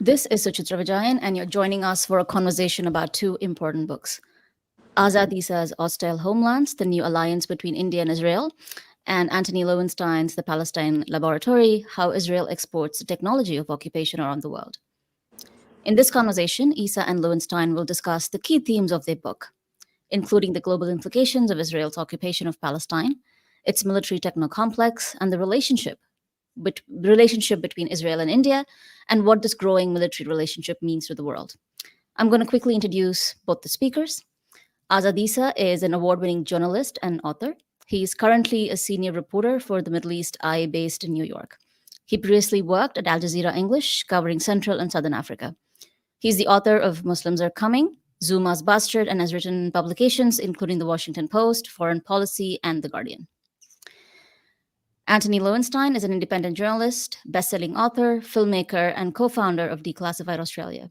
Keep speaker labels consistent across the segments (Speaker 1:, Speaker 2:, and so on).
Speaker 1: This is Suchitra Vijayan, and you're joining us for a conversation about two important books. Azad Issa's Hostile Homelands, The New Alliance Between India and Israel, and Antony Loewenstein's The Palestine Laboratory, How Israel Exports the Technology of Occupation Around the World. In this conversation, Essa and Loewenstein will discuss the key themes of their book, including the global implications of Israel's occupation of Palestine, its military-techno complex, and the relationship between Israel and India, and what this growing military relationship means to the world. I'm going to quickly introduce both the speakers. Azad Issa is an award-winning journalist and author. He is currently a senior reporter for the Middle East Eye based in New York. He previously worked at Al Jazeera English, covering Central and Southern Africa. He's the author of Muslims Are Coming, Zuma's Bastard, and has written publications including The Washington Post, Foreign Policy, and The Guardian. Antony Loewenstein is an independent journalist, best-selling author, filmmaker, and co-founder of Declassified Australia.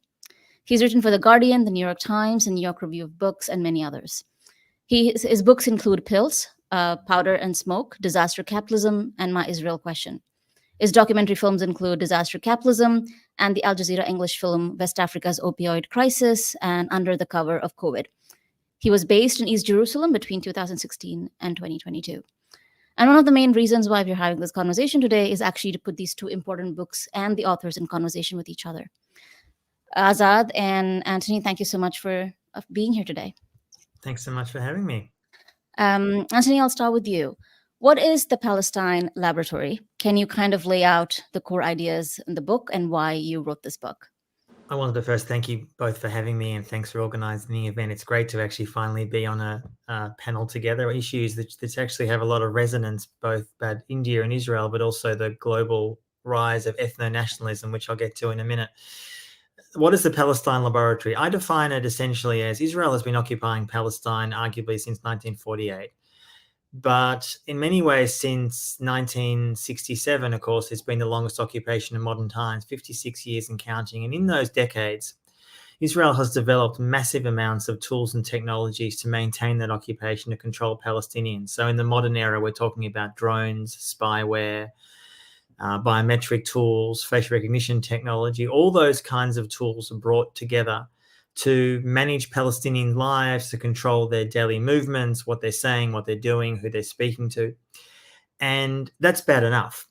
Speaker 1: He's written for The Guardian, The New York Times, and New York Review of Books, and many others. His books include Pills, Powder and Smoke, Disaster Capitalism, and My Israel Question. His documentary films include Disaster Capitalism and the Al Jazeera English film West Africa's Opioid Crisis and Under the Cover of COVID. He was based in East Jerusalem between 2016 and 2022. And one of the main reasons why we're having this conversation today is actually to put these two important books and the authors in conversation with each other. Azad and Antony, thank you so much for being here today.
Speaker 2: Thanks so much for having me.
Speaker 1: Antony, I'll start with you. What is the Palestine Laboratory? Can you kind of lay out the core ideas in the book and why you wrote this book?
Speaker 2: I wanted to first thank you both for having me and thanks for organising the event. It's great to actually finally be on a panel together, issues that actually have a lot of resonance, both about India and Israel, but also the global rise of ethno-nationalism, which I'll get to in a minute. What is the Palestine Laboratory? I define it essentially as Israel has been occupying Palestine arguably since 1948. But in many ways, since 1967, of course, it's been the longest occupation in modern times, 56 years and counting. And in those decades, Israel has developed massive amounts of tools and technologies to maintain that occupation, to control Palestinians. So in the modern era, we're talking about drones, spyware, biometric tools, facial recognition technology. All those kinds of tools are brought together to manage Palestinian lives, to control their daily movements, what they're saying, what they're doing, who they're speaking to. And that's bad enough.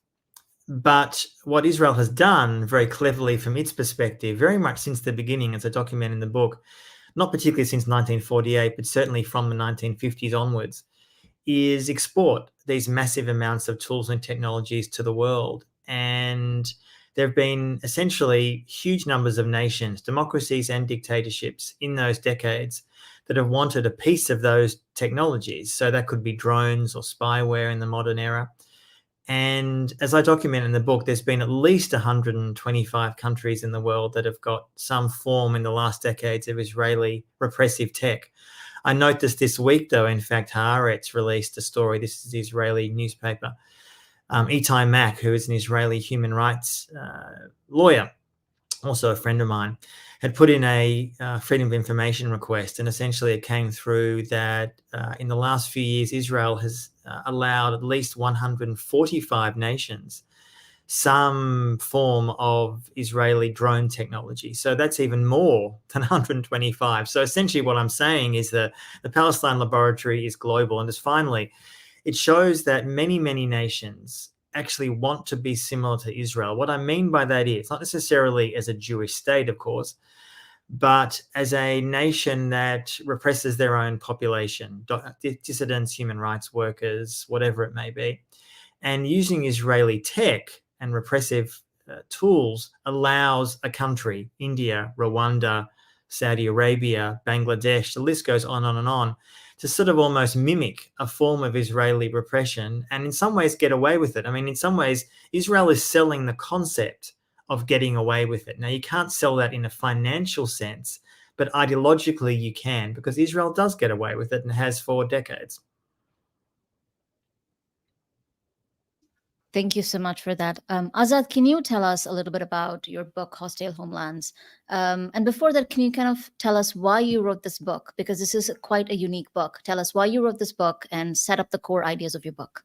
Speaker 2: But what Israel has done very cleverly from its perspective, very much since the beginning, as I document in the book, not particularly since 1948, but certainly from the 1950s onwards, is export these massive amounts of tools and technologies to the world. And there have been essentially huge numbers of nations, democracies and dictatorships in those decades that have wanted a piece of those technologies. So that could be drones or spyware in the modern era. And as I document in the book, there's been at least 125 countries in the world that have got some form in the last decades of Israeli repressive tech. I noticed this week, though, in fact, Haaretz released a story. This is the Israeli newspaper. Itai Mack, who is an Israeli human rights lawyer, also a friend of mine, had put in a Freedom of Information request. And essentially it came through that in the last few years, Israel has allowed at least 145 nations some form of Israeli drone technology. So that's even more than 125. So essentially what I'm saying is that the Palestine Laboratory is global. And just finally, it shows that many, many nations actually want to be similar to Israel. What I mean by that is not necessarily as a Jewish state, of course, but as a nation that represses their own population, dissidents, human rights workers, whatever it may be. And using Israeli tech and repressive tools allows a country, India, Rwanda, Saudi Arabia, Bangladesh, the list goes on and on, to sort of almost mimic a form of Israeli repression and in some ways get away with it. I mean, in some ways, Israel is selling the concept of getting away with it. Now, you can't sell that in a financial sense, but ideologically you can, because Israel does get away with it and has for decades.
Speaker 1: Thank you so much for that. Azad, can you tell us a little bit about your book, Hostile Homelands? And before that, can you kind of tell us why you wrote this book? Because this is quite a unique book. Tell us why you wrote this book and set up the core ideas of your book.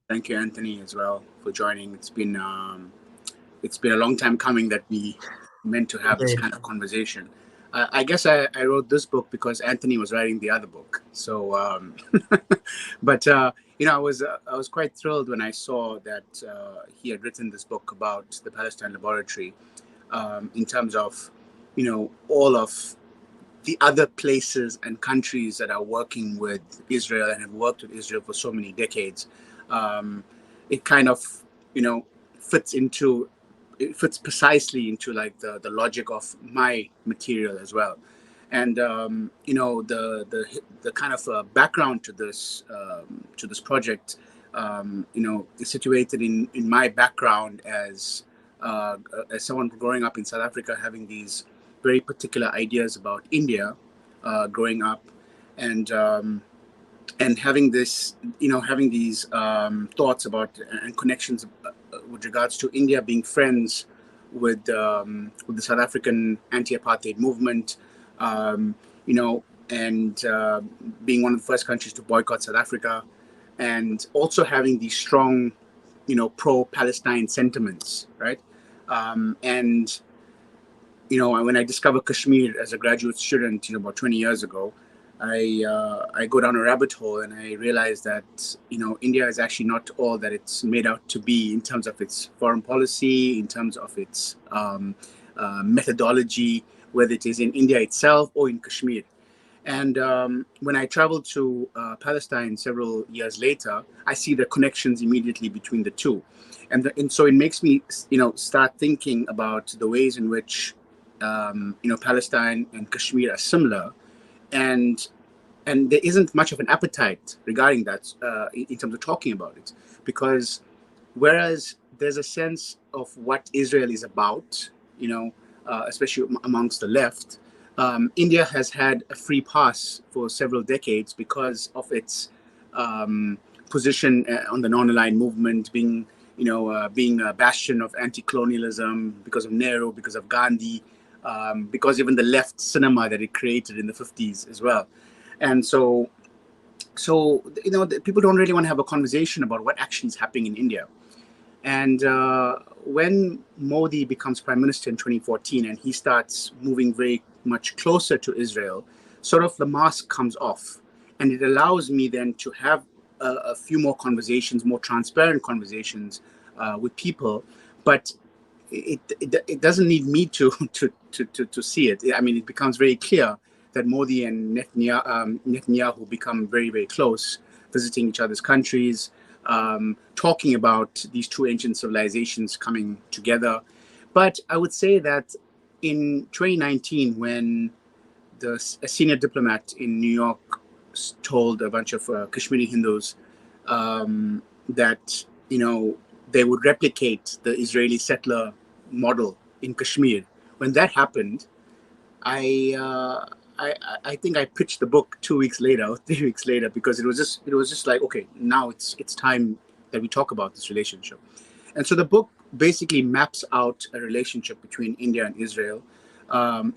Speaker 3: Thank you, Anthony, as well for joining. It's been a long time coming that we meant to have this kind of conversation. I guess I wrote this book because Anthony was writing the other book. So, but I was quite thrilled when I saw that he had written this book about the Palestine laboratory, in terms of all of the other places and countries that are working with Israel and have worked with Israel for so many decades. It kind of fits precisely into like the logic of my material as well. And the kind of background to this project is situated in my background as someone growing up in South Africa, having these very particular ideas about India, growing up, and having this, having these thoughts about and connections with regards to India being friends with the South African anti-apartheid movement, and being one of the first countries to boycott South Africa, and also having these strong, pro-Palestine sentiments, right? And when I discovered Kashmir as a graduate student, about 20 years ago, I go down a rabbit hole and I realize that India is actually not all that it's made out to be in terms of its foreign policy, in terms of its methodology, whether it is in India itself or in Kashmir. And when I traveled to Palestine several years later, I see the connections immediately between the two, and so it makes me start thinking about the ways in which Palestine and Kashmir are similar, and there isn't much of an appetite regarding that in terms of talking about it, because whereas there's a sense of what Israel is about, especially amongst the left, India has had a free pass for several decades because of its position on the non-aligned movement, being a bastion of anti-colonialism because of Nehru, because of Gandhi, because even the left cinema that it created in the 50s as well. And so people don't really want to have a conversation about what actually is happening in India. And when Modi becomes prime minister in 2014 and he starts moving very much closer to Israel, sort of the mask comes off, and it allows me then to have a few more conversations, more transparent conversations with people. But it doesn't need me to see it. I mean, it becomes very clear that Modi and Netanyahu become very, very close, visiting each other's countries, talking about these two ancient civilizations coming together. But I would say that in 2019, when a senior diplomat in New York told a bunch of Kashmiri Hindus that they would replicate the Israeli settler model in Kashmir, when that happened, I think I pitched the book 2 weeks later or 3 weeks later, because it was just like, okay, now it's time that we talk about this relationship. And so the book basically maps out a relationship between India and Israel.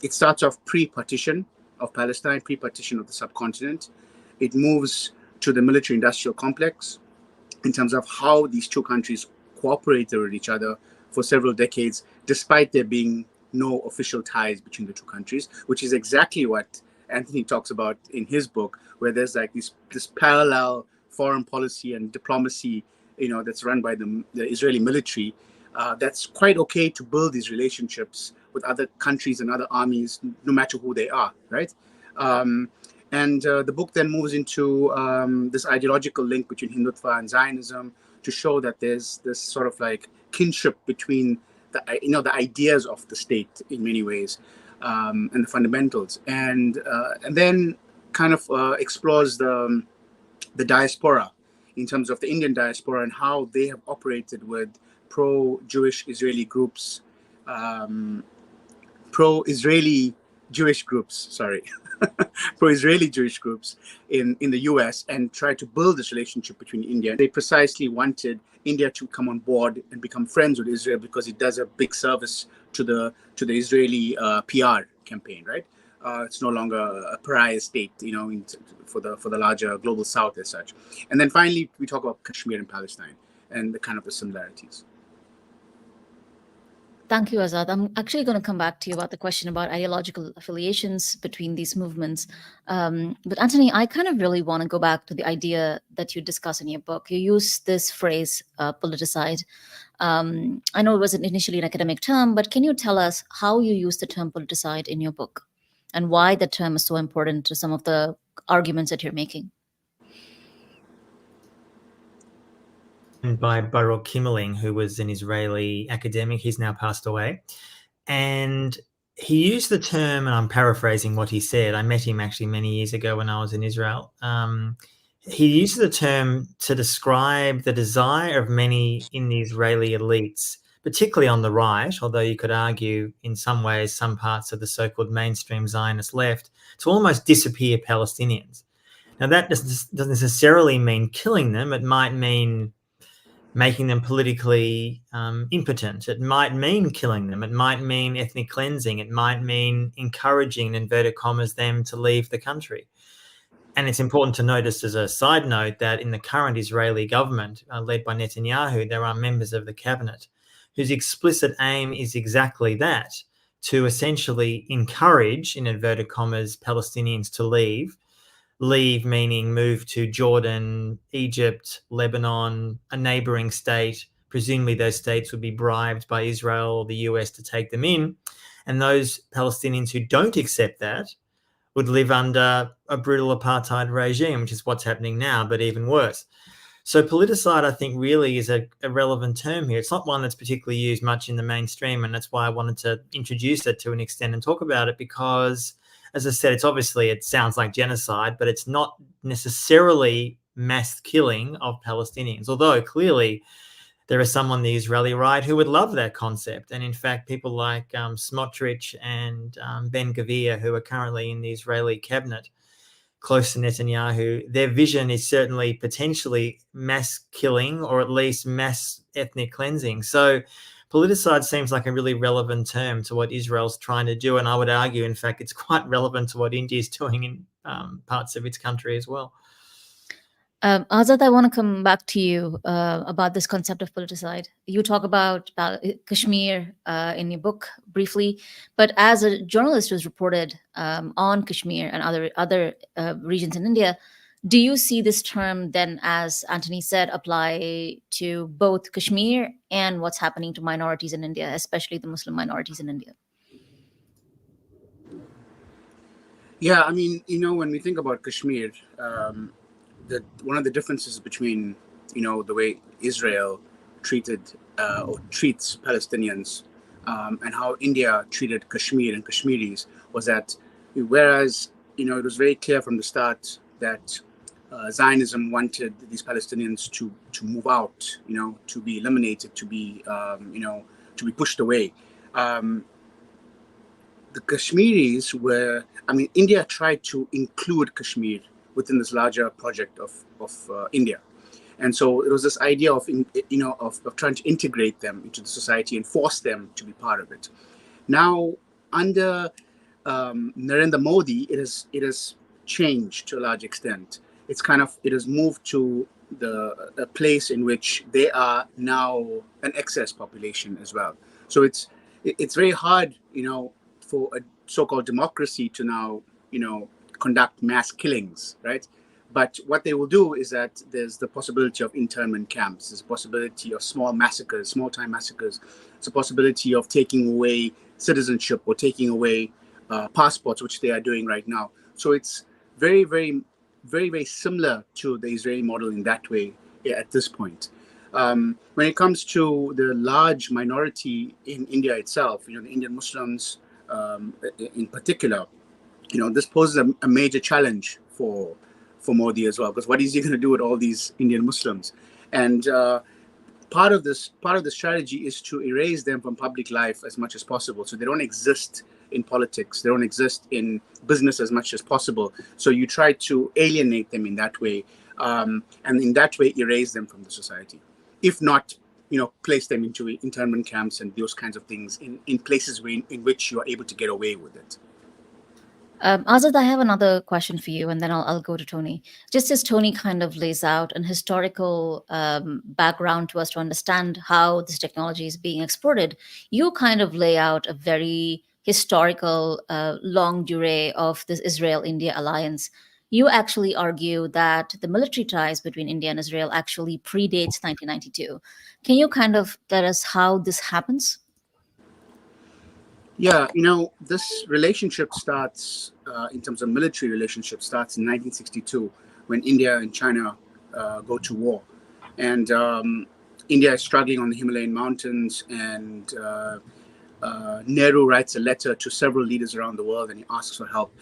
Speaker 3: It starts off pre-partition of Palestine, pre-partition of the subcontinent. It moves to the military-industrial complex in terms of how these two countries cooperated with each other for several decades, despite there being no official ties between the two countries, which is exactly what Anthony talks about in his book, where there's like this parallel foreign policy and diplomacy, that's run by the Israeli military. That's quite okay to build these relationships with other countries and other armies, no matter who they are, right? And the book then moves into this ideological link between Hindutva and Zionism, to show that there's this sort of like kinship between the ideas of the state in many ways, and the fundamentals, and then kind of explores the diaspora in terms of the Indian diaspora and how they have operated with pro-Jewish Israeli groups, pro-Israeli Jewish groups, sorry, pro-Israeli Jewish groups in the US, and try to build this relationship between India. They precisely wanted India to come on board and become friends with Israel, because it does a big service to the Israeli PR campaign, right? It's no longer a pariah state, for the larger global South as such. And then finally, we talk about Kashmir and Palestine and the kind of the similarities.
Speaker 1: Thank you, Azad. I'm actually going to come back to you about the question about ideological affiliations between these movements. But Antony, I kind of really want to go back to the idea that you discuss in your book. You use this phrase, politicide. I know it wasn't initially an academic term, but can you tell us how you use the term politicide in your book and why the term is so important to some of the arguments that you're making?
Speaker 2: By Baruch Kimmerling, who was an Israeli academic. He's now passed away. And he used the term, and I'm paraphrasing what he said. I met him actually many years ago when I was in Israel. He used the term to describe the desire of many in the Israeli elites, particularly on the right, although you could argue in some ways some parts of the so-called mainstream Zionist left, to almost disappear Palestinians. Now, that doesn't necessarily mean killing them. It might mean making them politically impotent. It might mean killing them. It might mean ethnic cleansing. It might mean encouraging, in inverted commas, them to leave the country. And it's important to notice as a side note that in the current Israeli government, led by Netanyahu, there are members of the cabinet whose explicit aim is exactly that, to essentially encourage, in inverted commas, Palestinians to leave. Leave meaning move to Jordan, Egypt, Lebanon, a neighboring state. Presumably those states would be bribed by Israel or the US to take them in. And those Palestinians who don't accept that would live under a brutal apartheid regime, which is what's happening now, but even worse. So politicide, I think, really is a relevant term here. It's not one that's particularly used much in the mainstream, and that's why I wanted to introduce it to an extent and talk about it, because, as I said, it sounds like genocide, but it's not necessarily mass killing of Palestinians, although clearly there are some on the Israeli right who would love that concept. And in fact, people like Smotrich and Ben Gvir, who are currently in the Israeli cabinet, close to Netanyahu, their vision is certainly potentially mass killing or at least mass ethnic cleansing. So politicide seems like a really relevant term to what Israel's trying to do. And I would argue, in fact, it's quite relevant to what India is doing in parts of its country as well.
Speaker 1: Azad, I want to come back to you about this concept of politicide. You talk about Kashmir in your book briefly, but as a journalist who's reported on Kashmir and other regions in India, do you see this term then, as Antony said, apply to both Kashmir and what's happening to minorities in India, especially the Muslim minorities in India?
Speaker 3: Yeah, I mean, when we think about Kashmir, one of the differences between, the way Israel treated or treats Palestinians and how India treated Kashmir and Kashmiris was that, whereas, it was very clear from the start that Zionism wanted these Palestinians to move out, to be eliminated, to be pushed away. The Kashmiris India tried to include Kashmir within this larger project of India. And so it was this idea of trying to integrate them into the society and force them to be part of it. Now, under Narendra Modi, it has changed to a large extent. It has moved to a place in which they are now an excess population as well. So it's very hard, for a so-called democracy to now, conduct mass killings, right? But what they will do is that there's the possibility of internment camps, there's a possibility of small-time massacres, it's a possibility of taking away citizenship or taking away passports, which they are doing right now. So it's very, very, very, very similar to the Israeli model in that way at this point. When it comes to the large minority in India itself, the Indian Muslims in particular, this poses a major challenge for Modi as well, because what is he going to do with all these Indian Muslims? And part of the strategy is to erase them from public life as much as possible, so they don't exist in politics, they don't exist in business as much as possible. So you try to alienate them in that way, and in that way erase them from the society. If not, place them into internment camps and those kinds of things in places in which you are able to get away with it.
Speaker 1: Azad, I have another question for you, and then I'll go to Tony. Just as Tony kind of lays out an historical background to us to understand how this technology is being exported, you kind of lay out a very historical long durée of this Israel-India alliance. You actually argue that the military ties between India and Israel actually predates 1992. Can you kind of tell us how this happens?
Speaker 3: Yeah, this relationship starts, in terms of military relationship, starts in 1962 when India and China go to war. And India is struggling on the Himalayan mountains, and Nehru writes a letter to several leaders around the world, and he asks for help.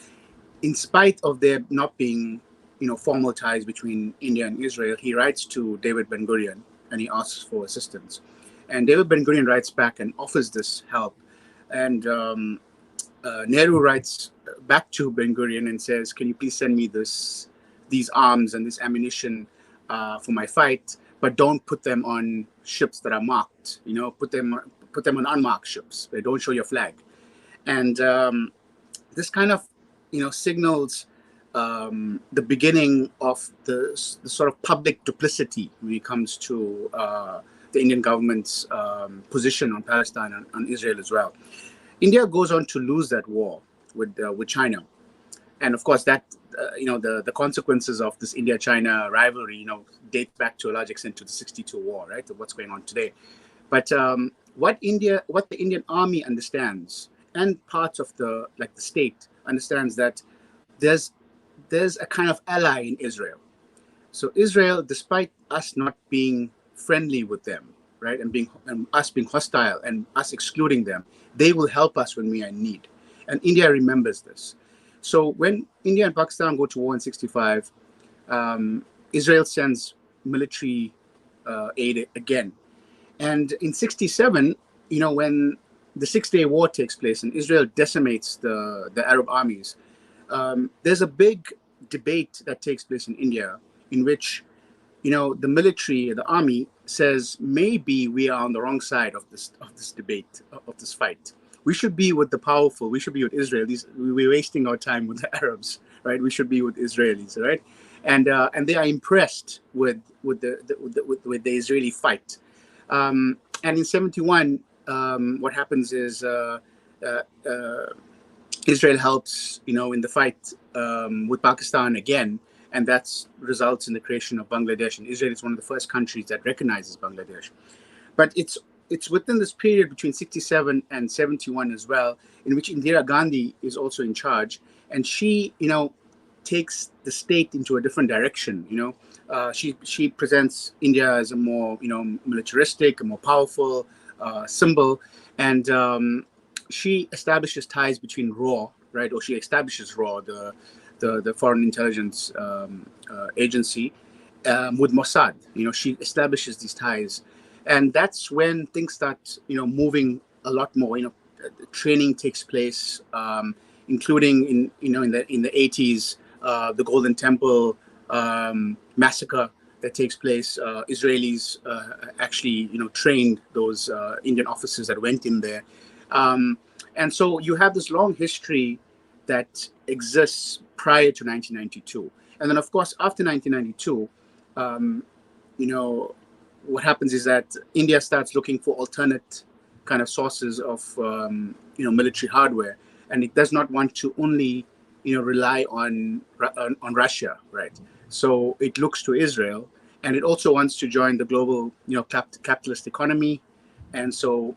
Speaker 3: In spite of there not being, formal ties between India and Israel, he writes to David Ben-Gurion, and he asks for assistance. And David Ben-Gurion writes back and offers this help. And Nehru writes back to Ben-Gurion and says, "Can you please send me these arms and this ammunition for my fight, but don't put them on ships that are marked. Put them on unmarked ships. They don't show your flag." And this kind of signals the beginning of the sort of public duplicity when it comes to the Indian government's position on Palestine and on Israel as well. India goes on to lose that war with China, and of course that the consequences of this India-China rivalry date back to a large extent to the '62 war, right? Of what's going on today. But what the Indian army understands, and parts of the state understands, that there's a kind of ally in Israel. So Israel, despite us not being friendly with them, right, and us being hostile and us excluding them, they will help us when we are in need. And India remembers this. So when India and Pakistan go to war in '65, Israel sends military aid again. And in '67, when the Six-Day War takes place and Israel decimates the Arab armies, there's a big debate that takes place in India in which the military, the army, says maybe we are on the wrong side of this debate, of this fight. We should be with the powerful. We should be with Israel. We're wasting our time with the Arabs, right? We should be with Israelis, right? And they are impressed with the Israeli fight. And in '71, what happens is Israel helps, in the fight with Pakistan again, and that results in the creation of Bangladesh. And Israel is one of the first countries that recognizes Bangladesh. But it's within this period between '67 and '71 as well, in which Indira Gandhi is also in charge, and she, takes the state into a different direction. She presents India as a more, militaristic, a more powerful symbol, and she establishes ties between RAW, right, or she establishes RAW, the Foreign Intelligence Agency, with Mossad. She establishes these ties, and that's when things start, moving a lot more. Training takes place, including in the '80s, the Golden Temple massacre that takes place. Israelis actually, trained those Indian officers that went in there, and so you have this long history that exists prior to 1992, and then of course after 1992, what happens is that India starts looking for alternate kind of sources of military hardware, and it does not want to only rely on Russia, right? So it looks to Israel, and it also wants to join the global capitalist economy, and so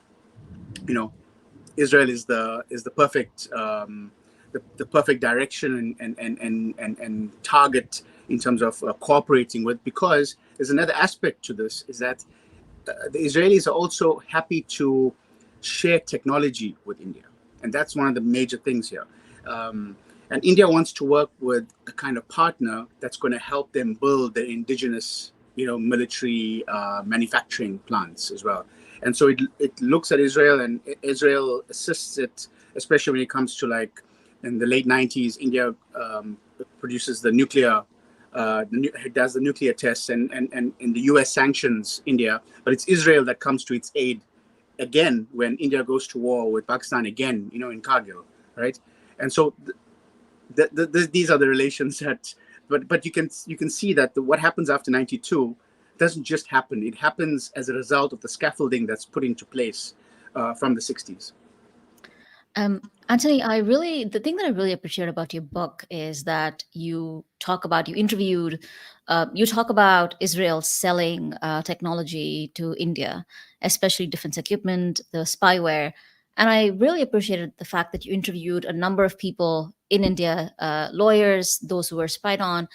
Speaker 3: Israel is the perfect the perfect direction and target in terms of cooperating with, because there's another aspect to this, is that the Israelis are also happy to share technology with India, and that's one of the major things here. And India wants to work with a kind of partner that's going to help them build their indigenous, military manufacturing plants as well. And so it looks at Israel, and Israel assists it, especially when it comes to, like, in the late '90s, India produces the nuclear, does the nuclear tests, and the US sanctions India, but it's Israel that comes to its aid again when India goes to war with Pakistan again, in Kargil, right? And so these are the relations that, but you can see that what happens after 92 doesn't just happen. It happens as a result of the scaffolding that's put into place from the 60s.
Speaker 1: Antony, the thing that I really appreciate about your book is that you talk about Israel selling technology to India, especially defense equipment, the spyware. And I really appreciated the fact that you interviewed a number of people in India, lawyers, those who were spied on.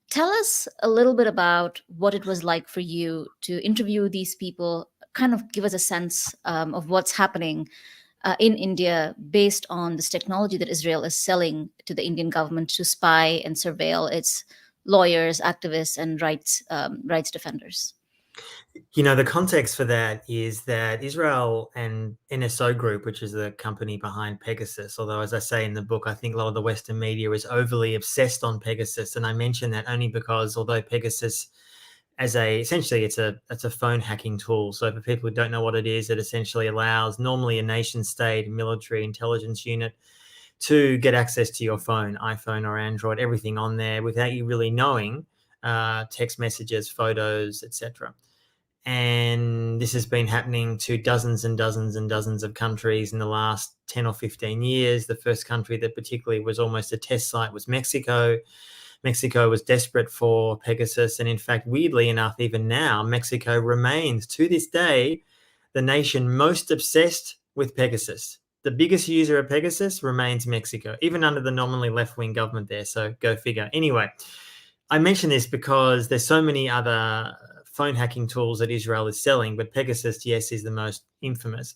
Speaker 1: Tell us a little bit about what it was like for you to interview these people, kind of give us a sense of what's happening in India based on this technology that Israel is selling to the Indian government to spy and surveil its lawyers, activists, and rights defenders.
Speaker 2: The context for that is that Israel and NSO Group, which is the company behind Pegasus, although as I say in the book, I think a lot of the Western media is overly obsessed on Pegasus. And I mention that only because although Pegasus essentially it's a phone hacking tool. So for people who don't know what it is, it essentially allows normally a nation state, military intelligence unit to get access to your phone, iPhone or Android, everything on there without you really knowing, text messages, photos, etc. And this has been happening to dozens and dozens and dozens of countries in the last 10 or 15 years. The first country that particularly was almost a test site was Mexico. Mexico was desperate for Pegasus. And in fact, weirdly enough, even now, Mexico remains to this day the nation most obsessed with Pegasus. The biggest user of Pegasus remains Mexico, even under the nominally left-wing government there. So go figure. Anyway, I mention this because there's so many other phone hacking tools that Israel is selling, but Pegasus, yes, is the most infamous.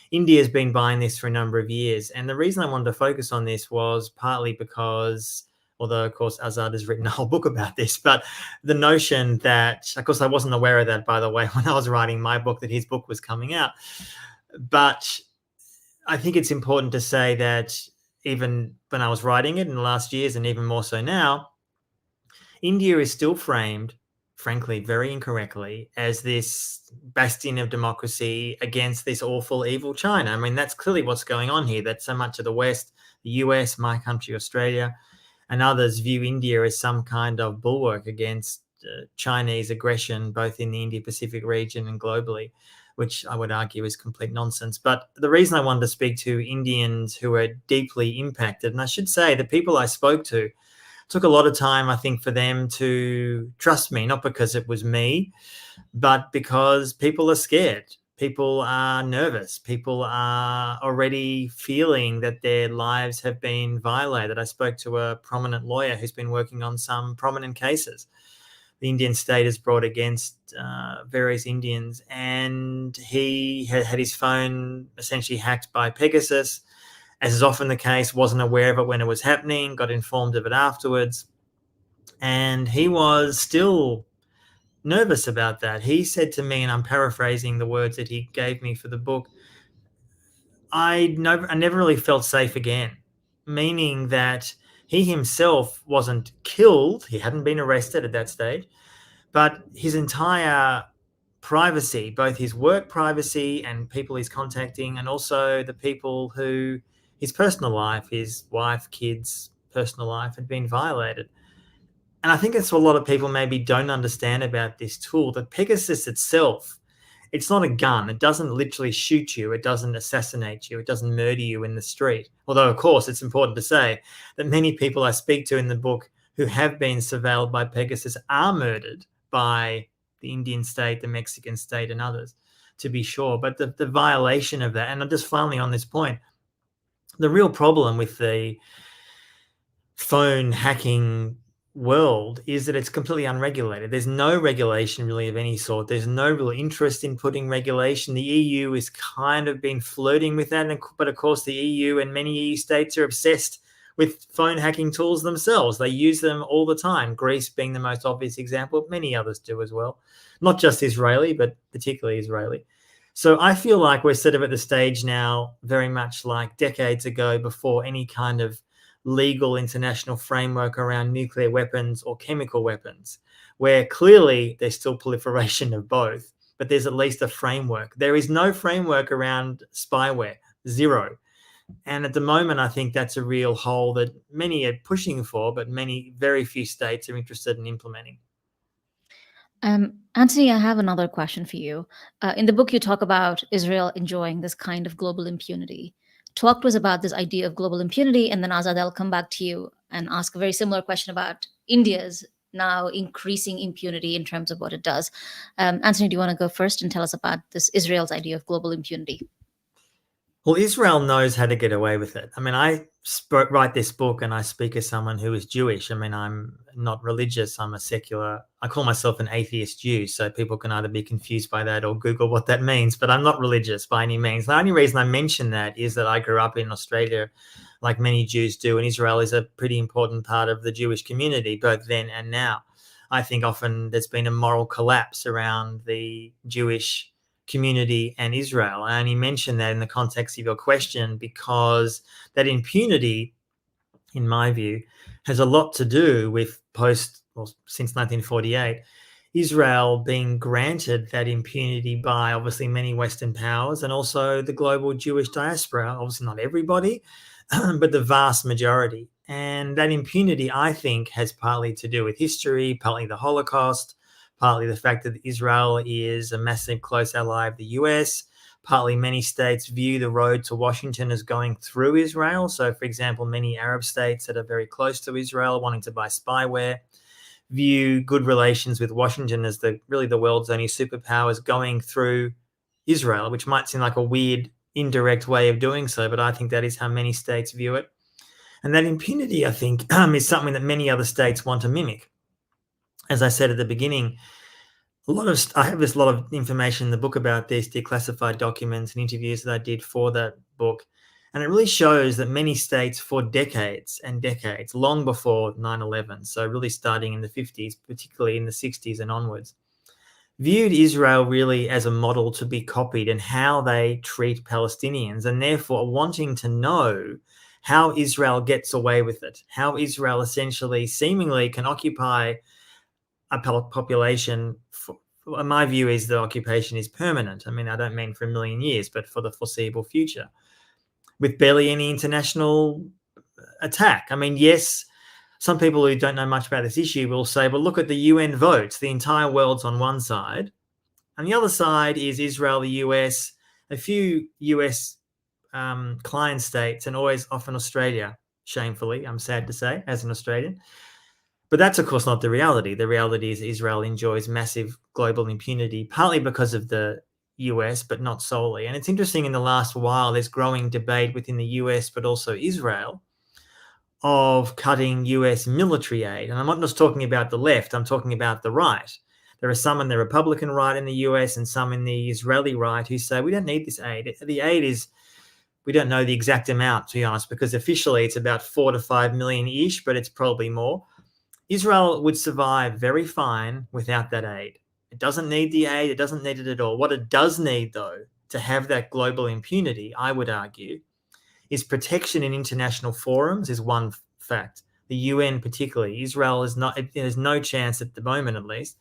Speaker 2: India has been buying this for a number of years. And the reason I wanted to focus on this was partly because, although, of course, Azad has written a whole book about this, but the notion that, of course, I wasn't aware of that, by the way, when I was writing my book, that his book was coming out. But I think it's important to say that even when I was writing it in the last years, and even more so now, India is still framed, frankly, very incorrectly, as this bastion of democracy against this awful, evil China. I mean, that's clearly what's going on here, that so much of the West, the US, my country, Australia, and others view India as some kind of bulwark against Chinese aggression, both in the Indo-Pacific region and globally, which I would argue is complete nonsense. But the reason I wanted to speak to Indians who are deeply impacted, and I should say the people I spoke to, took a lot of time, I think, for them to trust me, not because it was me, but because people are scared. People are nervous. People are already feeling that their lives have been violated. I spoke to a prominent lawyer who's been working on some prominent cases the Indian state has brought against various Indians, and he had his phone essentially hacked by Pegasus. As is often the case, wasn't aware of it when it was happening, got informed of it afterwards. And he was still nervous about that. He said to me, and I'm paraphrasing the words that he gave me for the book, I never really felt safe again, meaning that he himself wasn't killed. He hadn't been arrested at that stage, but his entire privacy, both his work privacy and people he's contacting, and also the people who his personal life, his wife, kids, personal life had been violated. And I think that's what a lot of people maybe don't understand about this tool, that Pegasus itself, it's not a gun. It doesn't literally shoot you. It doesn't assassinate you. It doesn't murder you in the street. Although, of course, it's important to say that many people I speak to in the book who have been surveilled by Pegasus are murdered by the Indian state, the Mexican state, and others, to be sure. But the violation of that, and just finally on this point, the real problem with the phone hacking world is that it's completely unregulated. There's no regulation really of any sort. There's no real interest in putting regulation. The EU has kind of been flirting with that, but of course the EU and many EU states are obsessed with phone hacking tools themselves. They use them all the time, Greece being the most obvious example. Many others do as well, not just Israeli, but particularly Israeli. So I feel like we're sort of at the stage now, very much like decades ago, before any kind of legal international framework around nuclear weapons or chemical weapons, where clearly there's still proliferation of both, but there's at least a framework. There is no framework around spyware, zero. And at the moment, I think that's a real hole that many are pushing for, but very few states are interested in implementing.
Speaker 1: Antony, I have another question for you. In the book, you talk about Israel enjoying this kind of global impunity. Talk to us about this idea of global impunity, and then Azad, I'll come back to you and ask a very similar question about India's now increasing impunity in terms of what it does. Antony, do you want to go first and tell us about this Israel's idea of global impunity?
Speaker 2: Well, Israel knows how to get away with it. I mean, I write this book and I speak as someone who is Jewish. I mean, I'm not religious. I'm a secular. I call myself an atheist Jew, so people can either be confused by that or Google what that means. But I'm not religious by any means. The only reason I mention that is that I grew up in Australia, like many Jews do, and Israel is a pretty important part of the Jewish community, both then and now. I think often there's been a moral collapse around the Jewish community and Israel. I only mention that in the context of your question because that impunity, in my view, has a lot to do with since 1948, Israel being granted that impunity by obviously many Western powers and also the global Jewish diaspora. Obviously not everybody, but the vast majority. And that impunity, I think, has partly to do with history, partly the Holocaust, partly the fact that Israel is a massive close ally of the US, partly many states view the road to Washington as going through Israel. So, for example, many Arab states that are very close to Israel wanting to buy spyware view good relations with Washington as really the world's only superpowers going through Israel, which might seem like a weird, indirect way of doing so, but I think that is how many states view it. And that impunity, I think, is something that many other states want to mimic. As I said at the beginning, I have a lot of information in the book about this, declassified documents and interviews that I did for that book. And it really shows that many states for decades and decades, long before 9/11, so really starting in the 50s, particularly in the 60s and onwards, viewed Israel really as a model to be copied in how they treat Palestinians, and therefore wanting to know how Israel gets away with it, how Israel essentially seemingly can occupy a population. My view is the occupation is permanent. I mean, I don't mean for a million years, but for the foreseeable future, with barely any international attack. I mean, yes, some people who don't know much about this issue will say, well, look at the UN votes. The entire world's on one side. And the other side is Israel, the US, a few US client states, and often Australia, shamefully, I'm sad to say, as an Australian. But that's, of course, not the reality. The reality is Israel enjoys massive global impunity, partly because of the US, but not solely. And it's interesting, in the last while, there's growing debate within the US, but also Israel, of cutting US military aid. And I'm not just talking about the left, I'm talking about the right. There are some in the Republican right in the US and some in the Israeli right who say, we don't need this aid. The aid is, we don't know the exact amount, to be honest, because officially it's about 4 to 5 million-ish, but it's probably more. Israel would survive very fine without that aid. It doesn't need the aid. It doesn't need it at all. What it does need, though, to have that global impunity, I would argue, is protection in international forums is one fact. The UN particularly. Israel is not, there's no chance at the moment, at least,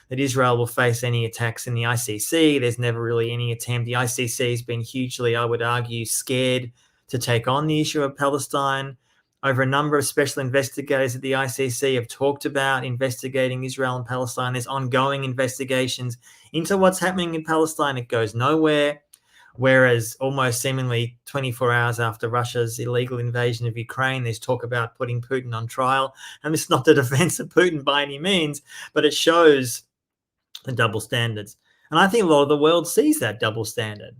Speaker 2: that Israel will face any attacks in the ICC. There's never really any attempt. The ICC has been hugely, I would argue, scared to take on the issue of Palestine. Over a number of special investigators at the ICC have talked about investigating Israel and Palestine. There's ongoing investigations into what's happening in Palestine. It goes nowhere. Whereas almost seemingly 24 hours after Russia's illegal invasion of Ukraine, there's talk about putting Putin on trial. And it's not the defense of Putin by any means, but it shows the double standards. And I think a lot of the world sees that double standard.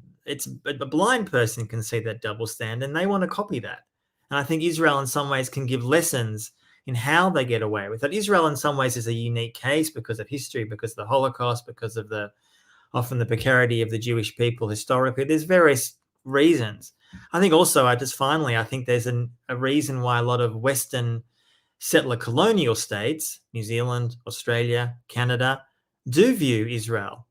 Speaker 2: A blind person can see that double standard, and they want to copy that. And I think Israel in some ways can give lessons in how they get away with it. Israel in some ways is a unique case because of history, because of the Holocaust, because of often the precarity of the Jewish people historically. There's various reasons. I think also, I think there's a reason why a lot of Western settler colonial states, New Zealand, Australia, Canada, do view Israel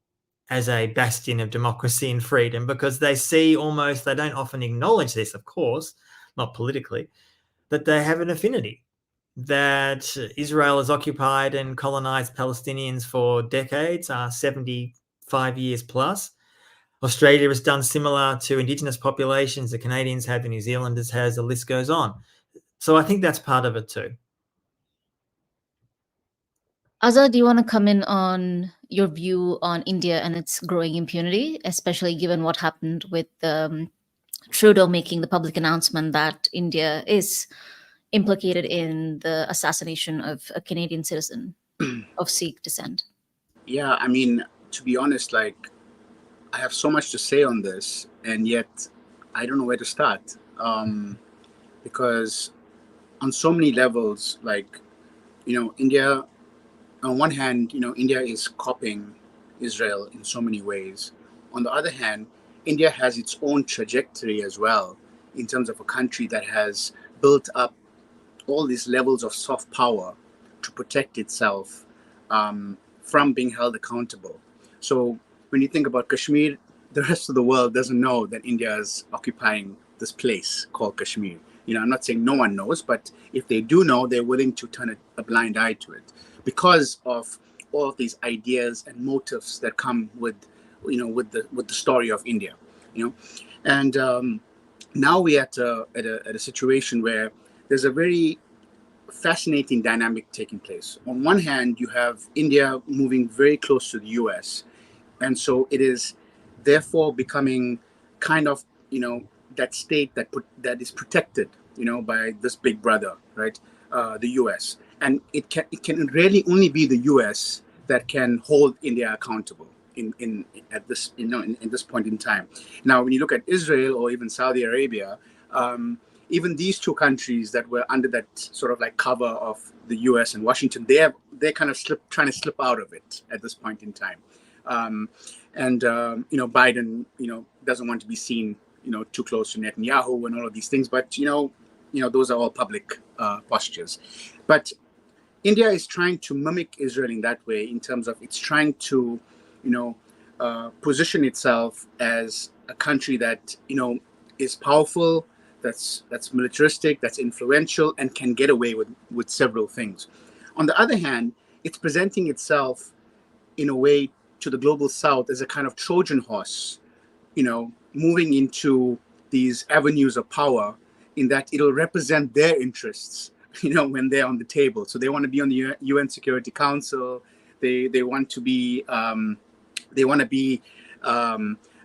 Speaker 2: as a bastion of democracy and freedom, because they see they don't often acknowledge this, of course, not politically, that they have an affinity, that Israel has occupied and colonized Palestinians for decades, 75 years plus. Australia has done similar to Indigenous populations. The Canadians have, the New Zealanders has, the list goes on. So I think that's part of it too.
Speaker 1: Azad, do you want to come in on your view on India and its growing impunity, especially given what happened with Trudeau making the public announcement that India is implicated in the assassination of a Canadian citizen of Sikh descent?
Speaker 3: Yeah, I mean, to be honest, like, I have so much to say on this, and yet I don't know where to start. Because on so many levels, like, India, on one hand, India is copying Israel in so many ways. On the other hand, India has its own trajectory as well, in terms of a country that has built up all these levels of soft power to protect itself from being held accountable. So when you think about Kashmir, the rest of the world doesn't know that India is occupying this place called Kashmir. I'm not saying no one knows, but if they do know, they're willing to turn a blind eye to it because of all of these ideas and motives that come with the story of India. And now we're at a situation where there's a very fascinating dynamic taking place. On one hand, you have India moving very close to the US, and so it is therefore becoming kind of that state that is protected by this big brother, right? The US, and it can really only be the US that can hold India accountable in this point in time. Now, when you look at Israel or even Saudi Arabia, even these two countries that were under that sort of like cover of the US and Washington, they're kind of trying to slip out of it at this point in time. And Biden doesn't want to be seen too close to Netanyahu and all of these things, but those are all public postures. But India is trying to mimic Israel in that way, in terms of it's trying to position itself as a country that is powerful, that's militaristic, that's influential, and can get away with several things. On the other hand, it's presenting itself in a way to the global south as a kind of Trojan horse, moving into these avenues of power, in that it'll represent their interests, when they're on the table. So they want to be on the UN Security Council. They want to be a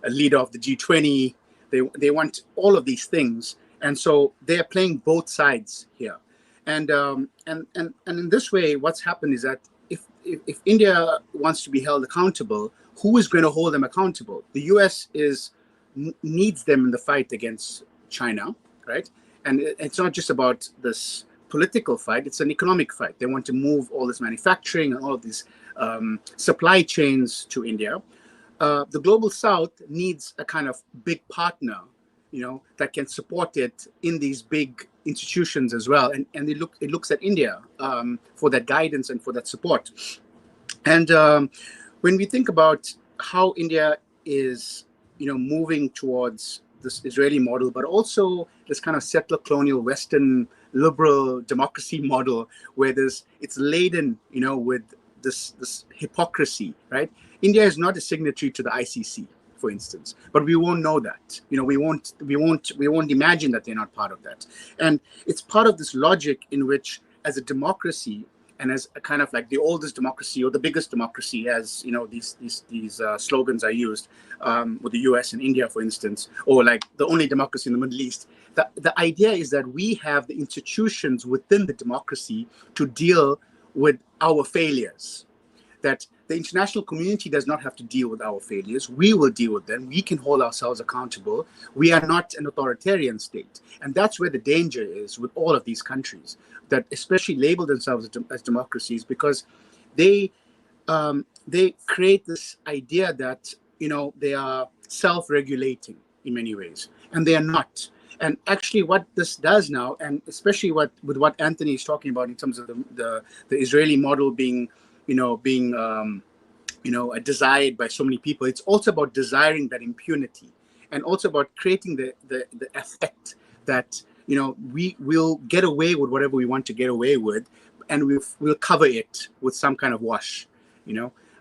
Speaker 3: leader of the G20. They want all of these things, and so they are playing both sides here. And in this way, what's happened is that if India wants to be held accountable, who is going to hold them accountable? The US needs them in the fight against China, right? And it's not just about this political fight, it's an economic fight. They want to move all this manufacturing and all of these supply chains to India. The global south needs a kind of big partner, that can support it in these big institutions as well. And it looks at India for that guidance and for that support. And when we think about how India is, moving towards this Israeli model, but also this kind of settler colonial Western liberal democracy model, where it's laden, with this hypocrisy, right? India is not a signatory to the ICC, for instance, but we won't know that. We won't imagine that they're not part of that. And it's part of this logic in which, as a democracy, and as a kind of like the oldest democracy or the biggest democracy, as these slogans are used with the US and India, for instance, or like the only democracy in the Middle East. The idea is that we have the institutions within the democracy to deal with our failures, that the international community does not have to deal with our failures. We will deal with them. We can hold ourselves accountable. We are not an authoritarian state. And that's where the danger is with all of these countries that especially label themselves as democracies, because they create this idea that, they are self-regulating in many ways, and they are not. And actually what this does now, and especially with what Antony is talking about in terms of the Israeli model being desired by so many people, it's also about desiring that impunity, and also about creating the effect that we will get away with whatever we want to get away with, and we'll cover it with some kind of wash.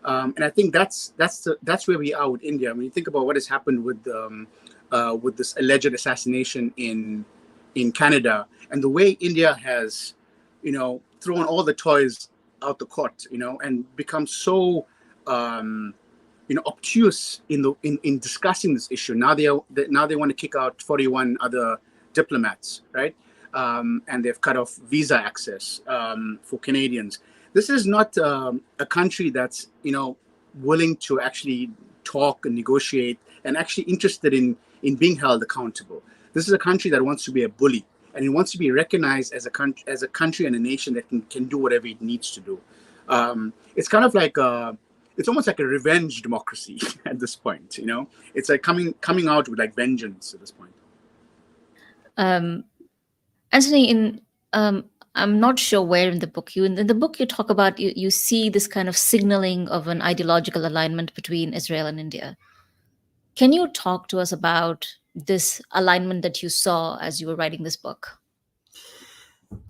Speaker 3: And I think that's where we are with India. When you think about what has happened with this alleged assassination in Canada, and the way India has, thrown all the toys out the court, and become so obtuse in discussing this issue. Now they want to kick out 41 other diplomats, right? And they've cut off visa access for Canadians. This is not a country that's willing to actually talk and negotiate and actually interested in being held accountable. This is a country that wants to be a bully, and it wants to be recognized as a country and a nation that can do whatever it needs to do. It's kind of like it's almost like a revenge democracy at this point. It's like coming out with like vengeance at this point.
Speaker 1: Antony, I'm not sure where in the book you talk about, you see this kind of signaling of an ideological alignment between Israel and India. Can you talk to us about this alignment that you saw as you were writing this book?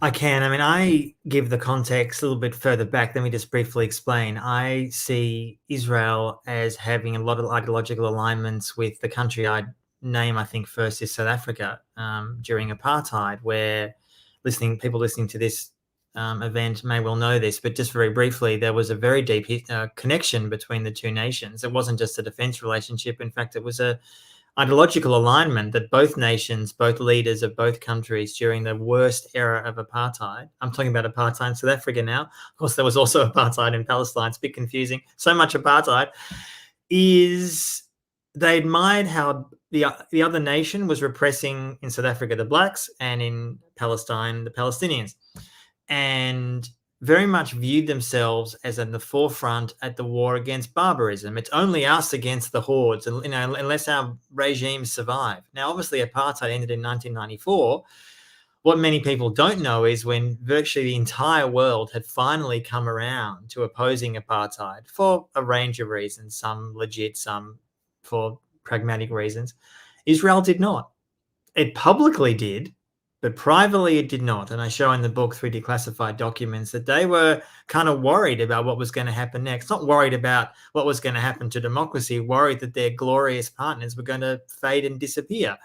Speaker 2: I can. I mean, I give the context a little bit further back. Let me just briefly explain. I see Israel as having a lot of ideological alignments with the country I'd name, I think, first is South Africa during apartheid, where people listening to this event may well know this, but just very briefly, there was a very deep connection between the two nations. It wasn't just a defense relationship. In fact, it was a ideological alignment that both nations, both leaders of both countries during the worst era of apartheid. I'm talking about apartheid in South Africa now. Of course, there was also apartheid in Palestine. It's a bit confusing. So much apartheid is they admired how the other nation was repressing in South Africa the blacks and in Palestine the Palestinians, and very much viewed themselves as in the forefront at the war against barbarism. It's only us against the hordes, unless our regimes survive. Now, obviously, apartheid ended in 1994. What many people don't know is when virtually the entire world had finally come around to opposing apartheid for a range of reasons, some legit, some for pragmatic reasons, Israel did not. It publicly did, but privately it did not. And I show in the book through declassified documents that they were kind of worried about what was going to happen next. Not worried about what was going to happen to democracy, worried that their glorious partners were going to fade and disappear.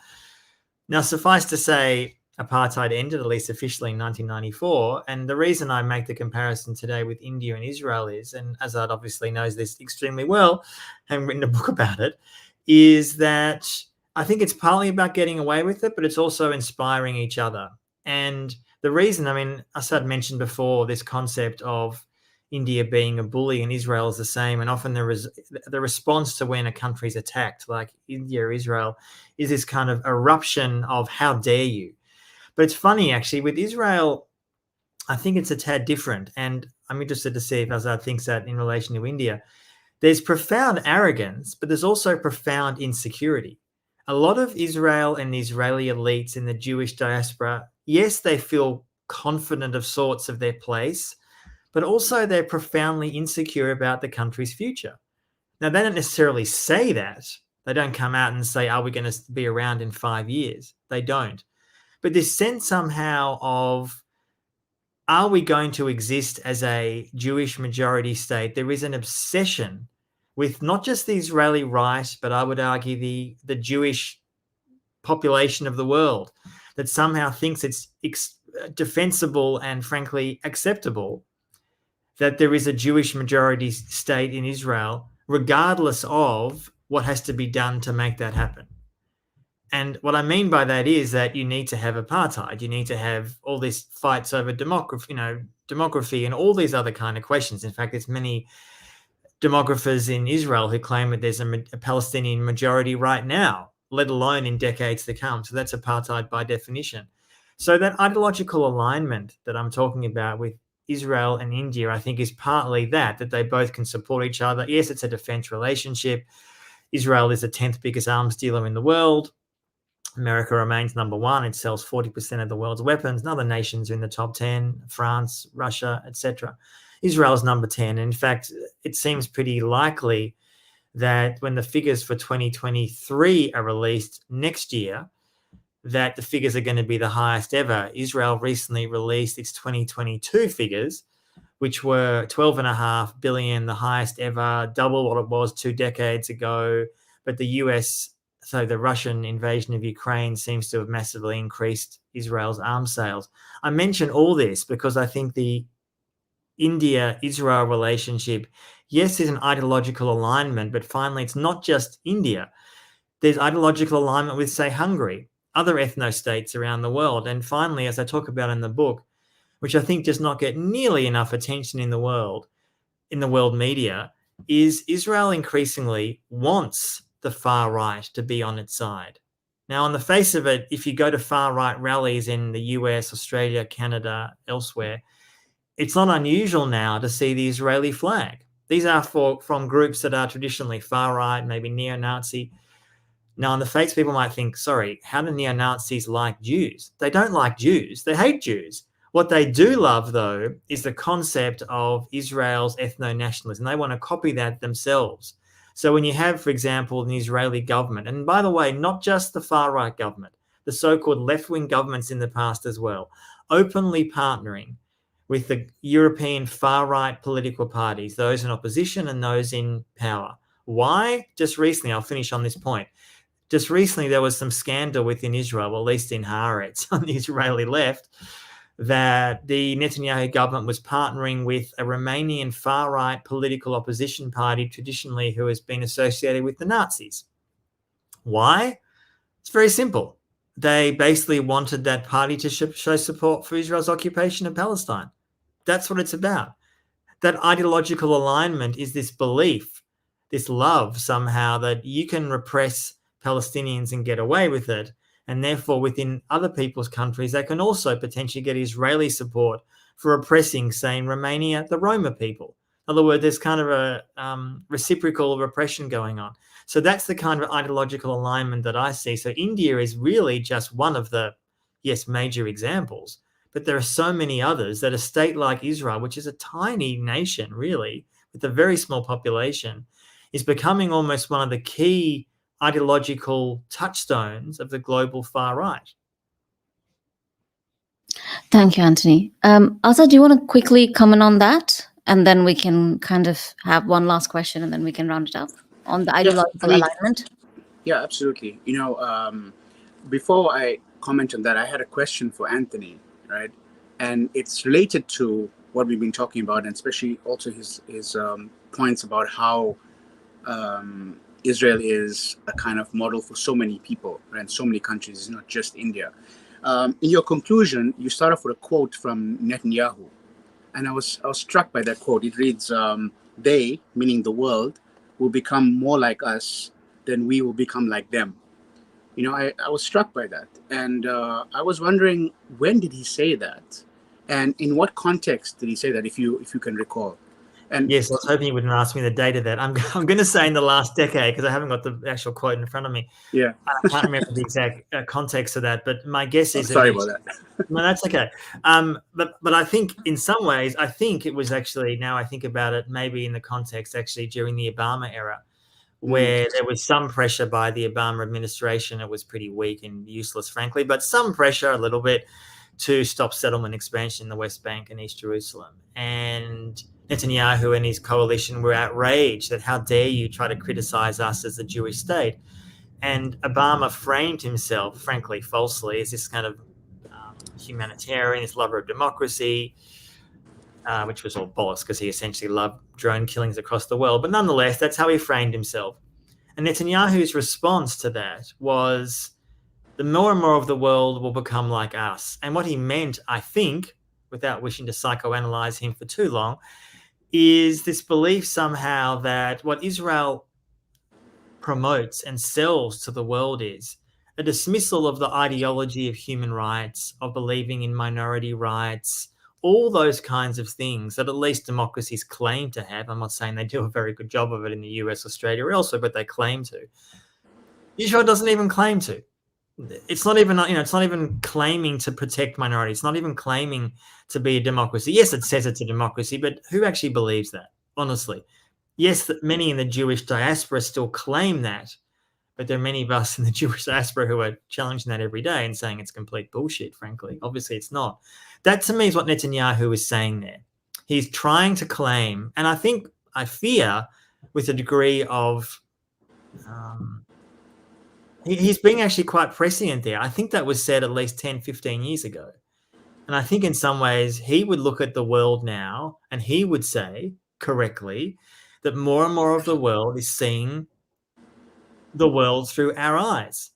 Speaker 2: Now, suffice to say, apartheid ended, at least officially, in 1994. And the reason I make the comparison today with India and Israel is, and Azad obviously knows this extremely well, having written a book about it, is that I think it's partly about getting away with it, but it's also inspiring each other. And the reason, Assad mentioned before this concept of India being a bully and Israel is the same. And often the response to when a country is attacked, like India or Israel, is this kind of eruption of how dare you. But it's funny, actually, with Israel, I think it's a tad different. And I'm interested to see if Azad thinks that in relation to India. There's profound arrogance, but there's also profound insecurity. A lot of Israel and the Israeli elites in the Jewish diaspora, yes, they feel confident of sorts of their place, but also they're profoundly insecure about the country's future. Now, they don't necessarily say that. They don't come out and say, are we going to be around in 5 years? They don't. But this sense somehow of, are we going to exist as a Jewish majority state? There is an obsession with not just the Israeli right, but I would argue the Jewish population of the world that somehow thinks it's defensible and frankly acceptable that there is a Jewish majority state in Israel, regardless of what has to be done to make that happen. And what I mean by that is that you need to have apartheid. You need to have all these fights over demography and all these other kind of questions. In fact, there's many demographers in Israel who claim that there's a Palestinian majority right now, let alone in decades to come. So that's apartheid by definition. So that ideological alignment that I'm talking about with Israel and India, I think is partly that they both can support each other. Yes, it's a defense relationship. Israel is the 10th biggest arms dealer in the world. America remains number one. It sells 40% of the world's weapons. And other nations are in the top 10, France, Russia, etc. Israel is number 10. In fact, it seems pretty likely that when the figures for 2023 are released next year, that the figures are going to be the highest ever. Israel recently released its 2022 figures, which were 12.5 billion, the highest ever, double what it was 2 decades ago. But the US, so the Russian invasion of Ukraine, seems to have massively increased Israel's arms sales. I mention all this because I think the India-Israel relationship, yes, there's an ideological alignment, but finally it's not just India. There's ideological alignment with, say, Hungary, other ethno-states around the world. And finally, as I talk about in the book, which I think does not get nearly enough attention in the world media, is Israel increasingly wants the far right to be on its side. Now, on the face of it, if you go to far right rallies in the US, Australia, Canada, elsewhere, it's not unusual now to see the Israeli flag. These are from groups that are traditionally far right, maybe neo-Nazi. Now, on the face, people might think, sorry, how do neo-Nazis like Jews? They don't like Jews. They hate Jews. What they do love, though, is the concept of Israel's ethno-nationalism. They want to copy that themselves. So when you have, for example, an Israeli government, and by the way, not just the far-right government, the so-called left-wing governments in the past as well, openly partnering with the European far-right political parties, those in opposition and those in power. Why? Just recently, I'll finish on this point. Just recently, there was some scandal within Israel, or at least in Haaretz, on the Israeli left, that the Netanyahu government was partnering with a Romanian far-right political opposition party, traditionally who has been associated with the Nazis. Why? It's very simple. They basically wanted that party to show support for Israel's occupation of Palestine. That's what it's about. That ideological alignment is this belief, this love somehow that you can repress Palestinians and get away with it. And therefore, within other people's countries, they can also potentially get Israeli support for oppressing, say, in Romania, the Roma people. In other words, there's kind of a reciprocal repression going on. So that's the kind of ideological alignment that I see. So India is really just one of the, yes, major examples. But there are so many others that a state like Israel, which is a tiny nation, really, with a very small population, is becoming almost one of the key ideological touchstones of the global far right.
Speaker 1: Thank you, Antony. Azad, do you want to quickly comment on that? And then we can kind of have one last question and then we can round it up on the ideological alignment.
Speaker 3: Yeah, absolutely. Before I comment on that, I had a question for Antony, right? And it's related to what we've been talking about, and especially also his points about how Israel is a kind of model for so many people, right? And so many countries, it's not just India. In your conclusion, you start off with a quote from Netanyahu, and I was struck by that quote. It reads, "They, meaning the world, will become more like us than we will become like them." I was struck by that, and I was wondering, when did he say that, and in what context did he say that, if you can recall? And
Speaker 2: yes, I was hoping you wouldn't ask me the date of that. I'm going to say in the last decade, because I haven't got the actual quote in front of me.
Speaker 3: Yeah,
Speaker 2: I can't remember the exact context of that, but my guess is.
Speaker 3: Sorry about that.
Speaker 2: No, that's okay. But I think in some ways, I think it was actually, now I think about it, maybe in the context actually during the Obama era, where there was some pressure by the Obama administration. It was pretty weak and useless, frankly, but some pressure a little bit to stop settlement expansion in the West Bank and East Jerusalem. And Netanyahu and his coalition were outraged that how dare you try to criticize us as a Jewish state. And Obama framed himself, frankly, falsely, as this kind of humanitarian, this lover of democracy, which was all bollocks because he essentially loved drone killings across the world. But nonetheless, that's how he framed himself. And Netanyahu's response to that was, the more and more of the world will become like us. And what he meant, I think, without wishing to psychoanalyze him for too long, is this belief somehow that what Israel promotes and sells to the world is a dismissal of the ideology of human rights, of believing in minority rights, all those kinds of things that at least democracies claim to have. I'm not saying they do a very good job of it in the US, Australia, or elsewhere, but they claim to. Israel doesn't even claim to. It's not even, it's not even claiming to protect minorities. It's not even claiming to be a democracy. Yes, it says it's a democracy, but who actually believes that, honestly? Yes, that many in the Jewish diaspora still claim that, but there are many of us in the Jewish diaspora who are challenging that every day and saying it's complete bullshit, frankly. Obviously, it's not. That, to me, is what Netanyahu is saying there. he's trying to claim, and I fear with a degree of, he's being actually quite prescient there. I think that was said at least 10, 15 years ago. And I think in some ways he would look at the world now and he would say correctly that more and more of the world is seeing the world through our eyes.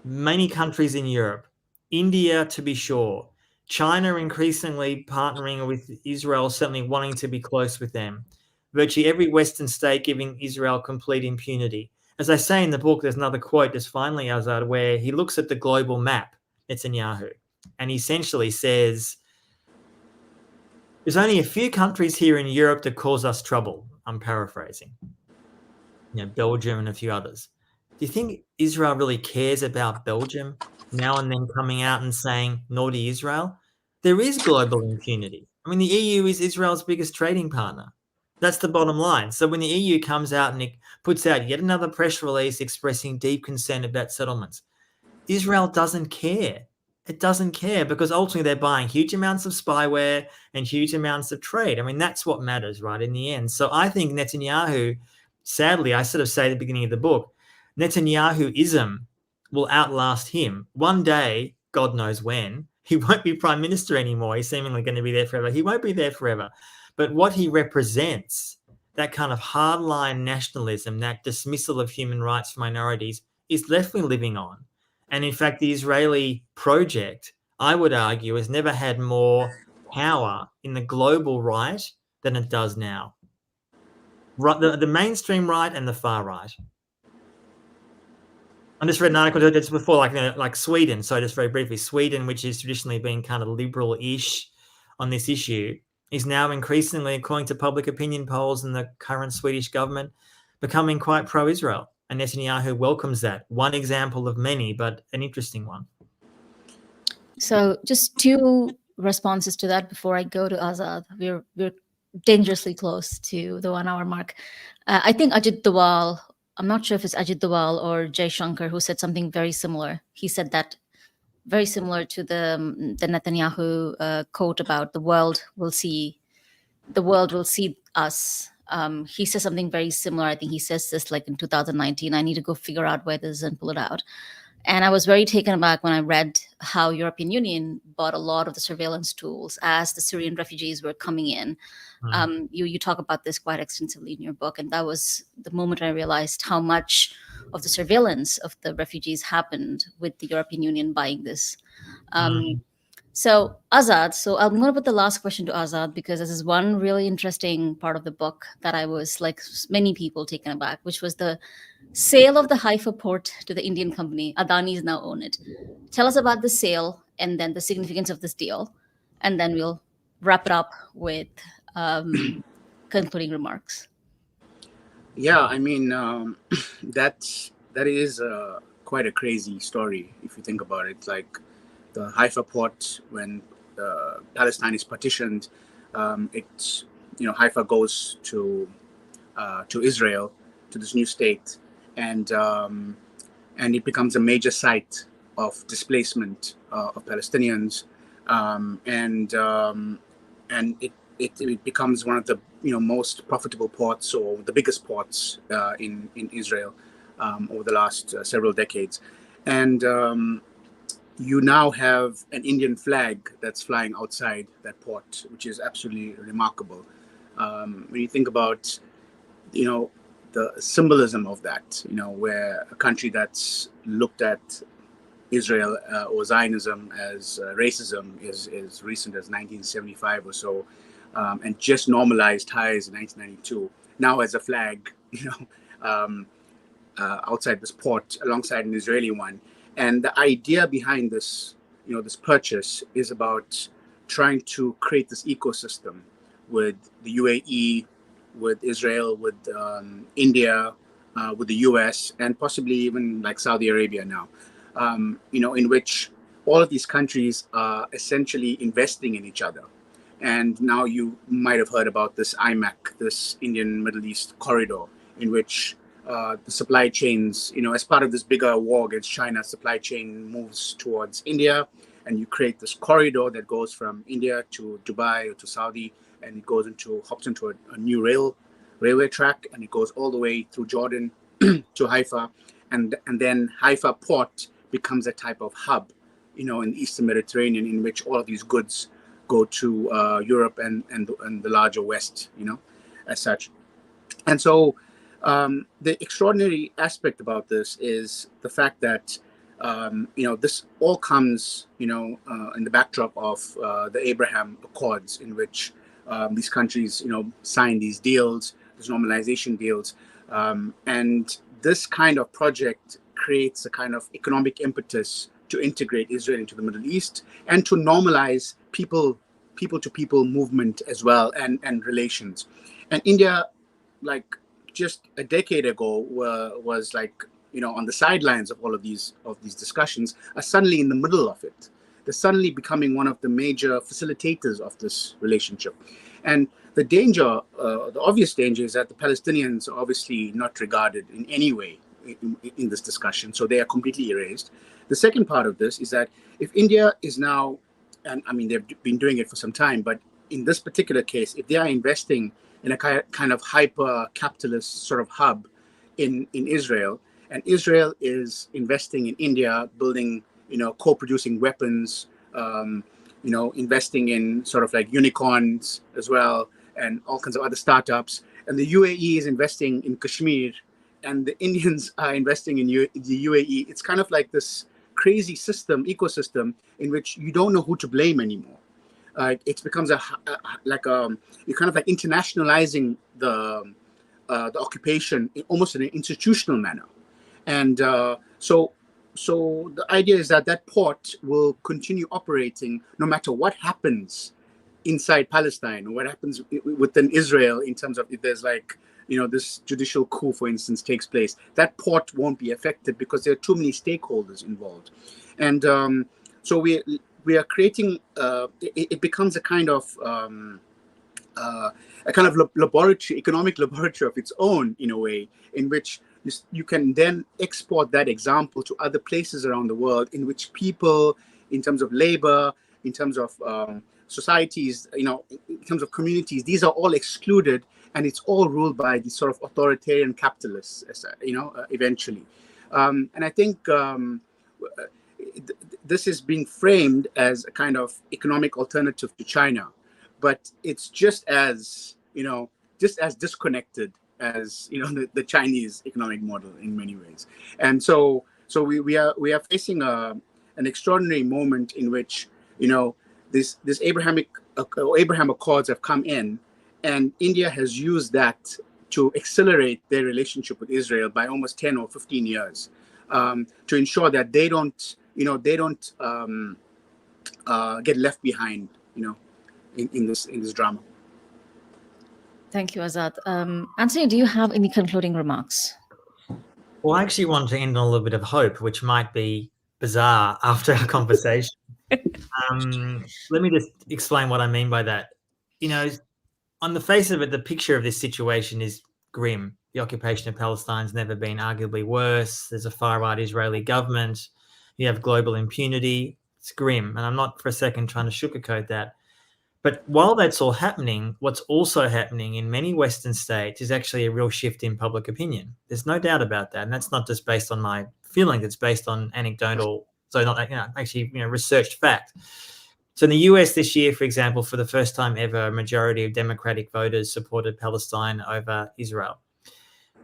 Speaker 2: Many countries in Europe, India to be sure, China increasingly partnering with Israel, certainly wanting to be close with them. Virtually every Western state giving Israel complete impunity. As I say in the book, there's another quote just finally, Azad, where he looks at the global map, Netanyahu, and he essentially says, there's only a few countries here in Europe that cause us trouble. I'm paraphrasing. Belgium and a few others. Do you think Israel really cares about Belgium now and then coming out and saying, naughty Israel? There is global impunity. I mean, the EU is Israel's biggest trading partner. That's the bottom line. So when the EU comes out and it puts out yet another press release expressing deep concern about settlements, Israel doesn't care. It doesn't care because ultimately they're buying huge amounts of spyware and huge amounts of trade. I mean, that's what matters, right, in the end. So I think Netanyahu, sadly, I sort of say at the beginning of the book, Netanyahu-ism will outlast him. One day, God knows when, he won't be prime minister anymore. He's seemingly going to be there forever. He won't be there forever. But what he represents, that kind of hardline nationalism, that dismissal of human rights for minorities, is definitely living on. And in fact, the Israeli project, I would argue, has never had more power in the global right than it does now. Right, the mainstream right and the far right. I just read an article just before, like Sweden. So just very briefly, Sweden, which has traditionally been kind of liberal-ish on this issue, is now increasingly, according to public opinion polls and the current Swedish government, becoming quite pro-Israel. And Netanyahu welcomes that. One example of many, but an interesting one.
Speaker 1: So just two responses to that before I go to Azad. We're dangerously close to the 1 hour mark. I think Ajit Dawal, I'm not sure if it's Ajit Dawal or Jay Shankar, who said something very similar. He said that very similar to the Netanyahu quote about the world will see us. He says something very similar. I think he says this like in 2019. I need to go figure out where this is and pull it out. And I was very taken aback when I read how European Union bought a lot of the surveillance tools as the Syrian refugees were coming in. You talk about this quite extensively in your book. And that was the moment I realized how much of the surveillance of the refugees happened with the European Union buying this. So Azad, so I'm going to put the last question to Azad because this is one really interesting part of the book that I was, like many people, taken aback, which was the sale of the Haifa port to the Indian company. Adani's now own it. Tell us about the sale and then the significance of this deal. And then we'll wrap it up with concluding remarks.
Speaker 3: Yeah, I mean, that is quite a crazy story if you think about it. Like the Haifa port, when Palestine is partitioned, Haifa goes to Israel, to this new state, and it becomes a major site of displacement of Palestinians, and it becomes one of the most profitable ports, or the biggest ports in Israel over the last several decades, and you now have an Indian flag that's flying outside that port, which is absolutely remarkable. When you think about the symbolism of that, where a country that's looked at Israel or Zionism as racism is recent as 1975 or so, and just normalized ties in 1992, now as a flag, outside this port alongside an Israeli one. And the idea behind this, this purchase is about trying to create this ecosystem with the UAE, with Israel, with India, with the US, and possibly even like Saudi Arabia now, in which all of these countries are essentially investing in each other. And now you might have heard about this IMAC, this Indian Middle East corridor, in which the supply chains, as part of this bigger war against China, supply chain moves towards India, and you create this corridor that goes from India to Dubai or to Saudi, and it hops into a new railway track, and it goes all the way through Jordan to Haifa, and then Haifa port becomes a type of hub, in the Eastern Mediterranean, in which all of these goods go to Europe and the larger West, as such. And so the extraordinary aspect about this is the fact that this all comes, in the backdrop of the Abraham Accords, in which these countries, sign these deals, these normalization deals, and this kind of project creates a kind of economic impetus to integrate Israel into the Middle East and to normalize people-to-people movement as well, and relations. And India, like just a decade ago, was like, on the sidelines of all of these discussions, are suddenly in the middle of it. They're suddenly becoming one of the major facilitators of this relationship. And the danger, the obvious danger, is that the Palestinians are obviously not regarded in any way in this discussion, so they are completely erased. The second part of this is that if India is now, and I mean they've been doing it for some time, but in this particular case, if they are investing in a kind of hyper-capitalist sort of hub in Israel, and Israel is investing in India, building, co-producing weapons, investing in sort of like unicorns as well, and all kinds of other startups. And the UAE is investing in Kashmir, and the Indians are investing in the UAE. It's kind of like this crazy ecosystem in which you don't know who to blame anymore. It becomes you're kind of like internationalizing the occupation almost in an institutional manner. And so the idea is that port will continue operating no matter what happens inside Palestine, or what happens within Israel, in terms of if there's this judicial coup, for instance, takes place. That port won't be affected because there are too many stakeholders involved. And so we are creating, it becomes a kind of laboratory, economic laboratory of its own, in a way, in which you can then export that example to other places around the world, in which people, in terms of labor, in terms of societies, in terms of communities, these are all excluded, and it's all ruled by these sort of authoritarian capitalists, eventually. And I think this is being framed as a kind of economic alternative to China, but it's just as disconnected as the Chinese economic model in many ways. And so we are facing an extraordinary moment in which this Abraham Accords have come in, and India has used that to accelerate their relationship with Israel by almost 10 or 15 years, to ensure that they don't get left behind, in this drama.
Speaker 1: Thank you, Azad. Antony, do you have any concluding remarks?
Speaker 2: Well, I actually want to end on a little bit of hope, which might be bizarre after our conversation. Let me just explain what I mean by that. On the face of it, the picture of this situation is grim. The occupation of Palestine's never been arguably worse. There's a far-right Israeli government. You have global impunity. It's grim. And I'm not for a second trying to sugarcoat that. But while that's all happening, what's also happening in many Western states is actually a real shift in public opinion. There's no doubt about that. And that's not just based on my feelings. It's based on anecdotal, researched fact. So in the US this year, for example, for the first time ever, a majority of Democratic voters supported Palestine over Israel.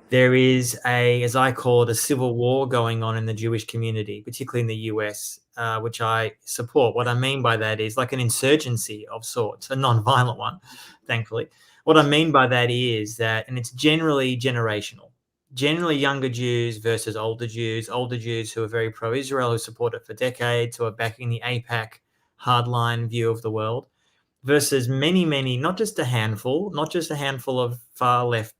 Speaker 2: There is as I call it, a civil war going on in the Jewish community, particularly in the US, which I support. What I mean by that is like an insurgency of sorts, a non-violent one, thankfully. What I mean by that is that, and it's generally generational, generally younger Jews versus older Jews who are very pro-Israel, who support it for decades, who are backing the AIPAC hardline view of the world, versus many, not just a handful of far left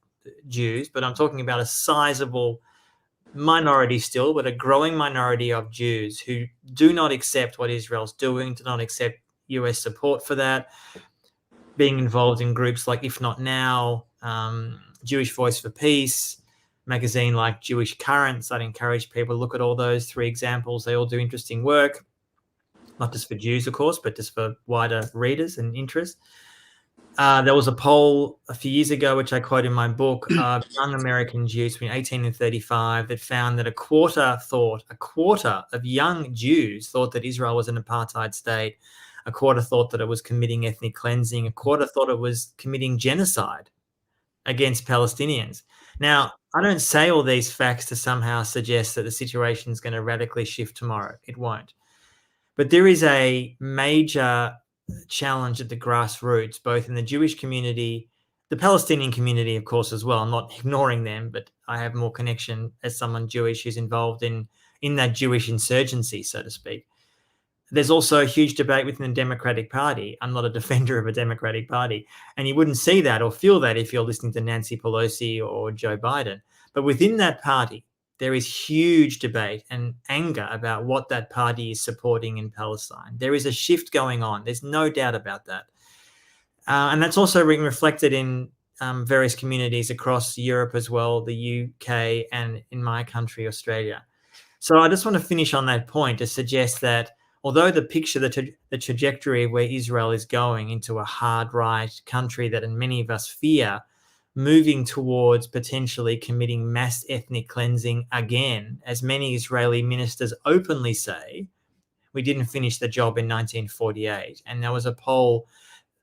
Speaker 2: Jews, but I'm talking about a sizable minority still, but a growing minority of Jews who do not accept what Israel's doing, do not accept US support for that, being involved in groups like If Not Now, Jewish Voice for Peace, magazine like Jewish Currents. I'd encourage people to look at all those three examples. They all do interesting work, not just for Jews, of course, but just for wider readers and interest. There was a poll a few years ago, which I quote in my book, of young American Jews between 18 and 35, that found that a quarter of young Jews thought that Israel was an apartheid state. A quarter thought that it was committing ethnic cleansing. A quarter thought it was committing genocide against Palestinians. Now, I don't say all these facts to somehow suggest that the situation is going to radically shift tomorrow. It won't. But there is a major challenge at the grassroots, both in the Jewish community, the Palestinian community, of course, as well. I'm not ignoring them, but I have more connection as someone Jewish who's involved in that Jewish insurgency, so to speak. There's also a huge debate within the Democratic Party. I'm not a defender of a Democratic Party, and you wouldn't see that or feel that if you're listening to Nancy Pelosi or Joe Biden. But within that party, there is huge debate and anger about what that party is supporting in Palestine. There is a shift going on. There's no doubt about that. And that's also being reflected in various communities across Europe as well, the UK, and in my country, Australia. So I just want to finish on that point to suggest that although the picture, the trajectory where Israel is going into a hard right country that many of us fear, moving towards potentially committing mass ethnic cleansing again, as many Israeli ministers openly say, we didn't finish the job in 1948. And there was a poll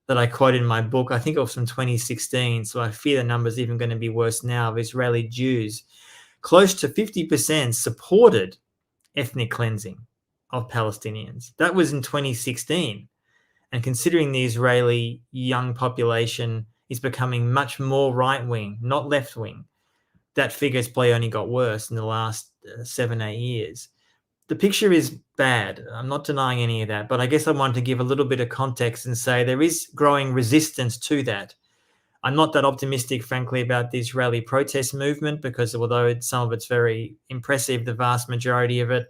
Speaker 2: that I quoted in my book, I think it was from 2016, so I fear the number's even going to be worse now, of Israeli Jews. Close to 50% supported ethnic cleansing of Palestinians. That was in 2016. And considering the Israeli young population is becoming much more right-wing, not left-wing, that figure's probably only got worse in the last 7-8 years. The picture is bad. I'm not denying any of that, but I guess I wanted to give a little bit of context and say there is growing resistance to that. I'm not that optimistic, frankly, about the Israeli protest movement, because although some of it's very impressive, the vast majority of it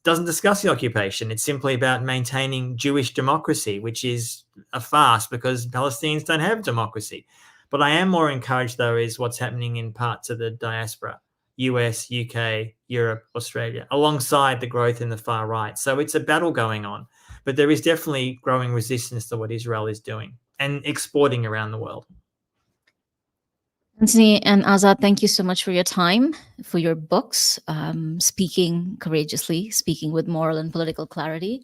Speaker 2: doesn't discuss the occupation. It's simply about maintaining Jewish democracy, which is a farce because Palestinians don't have democracy. But I am more encouraged, though, is what's happening in parts of the diaspora, US, UK, Europe, Australia, alongside the growth in the far right. So it's a battle going on, but there is definitely growing resistance to what Israel is doing and exporting around the world.
Speaker 1: Antony and Azad, thank you so much for your time, for your books, speaking courageously, speaking with moral and political clarity.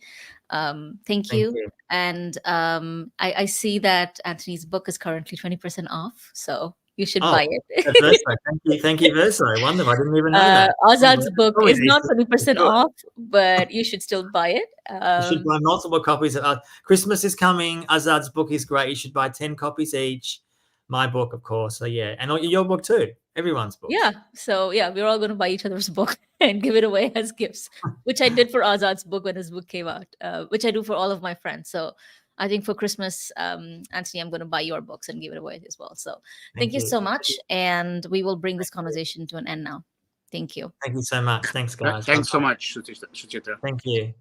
Speaker 1: Thank you. And I see that Antony's book is currently 20% off, so you should buy it.
Speaker 2: That's Verso. Thank you, Verso. Wonderful. I didn't even know that.
Speaker 1: Azad's book is not 20% off, but you should still buy it.
Speaker 2: You should buy multiple copies. Christmas is coming. Azad's book is great. You should buy 10 copies each. My book, of course. So yeah, and your book too. Everyone's book.
Speaker 1: Yeah. So yeah, we're all going to buy each other's book and give it away as gifts, which I did for Azad's book when his book came out, which I do for all of my friends. So I think for Christmas, Antony, I'm going to buy your books and give it away as well. So thank you so much. And we will bring this conversation to an end now. Thank you.
Speaker 2: Thank you so much. Thanks, guys.
Speaker 3: Thanks so much, Suchitra.
Speaker 2: Thank you.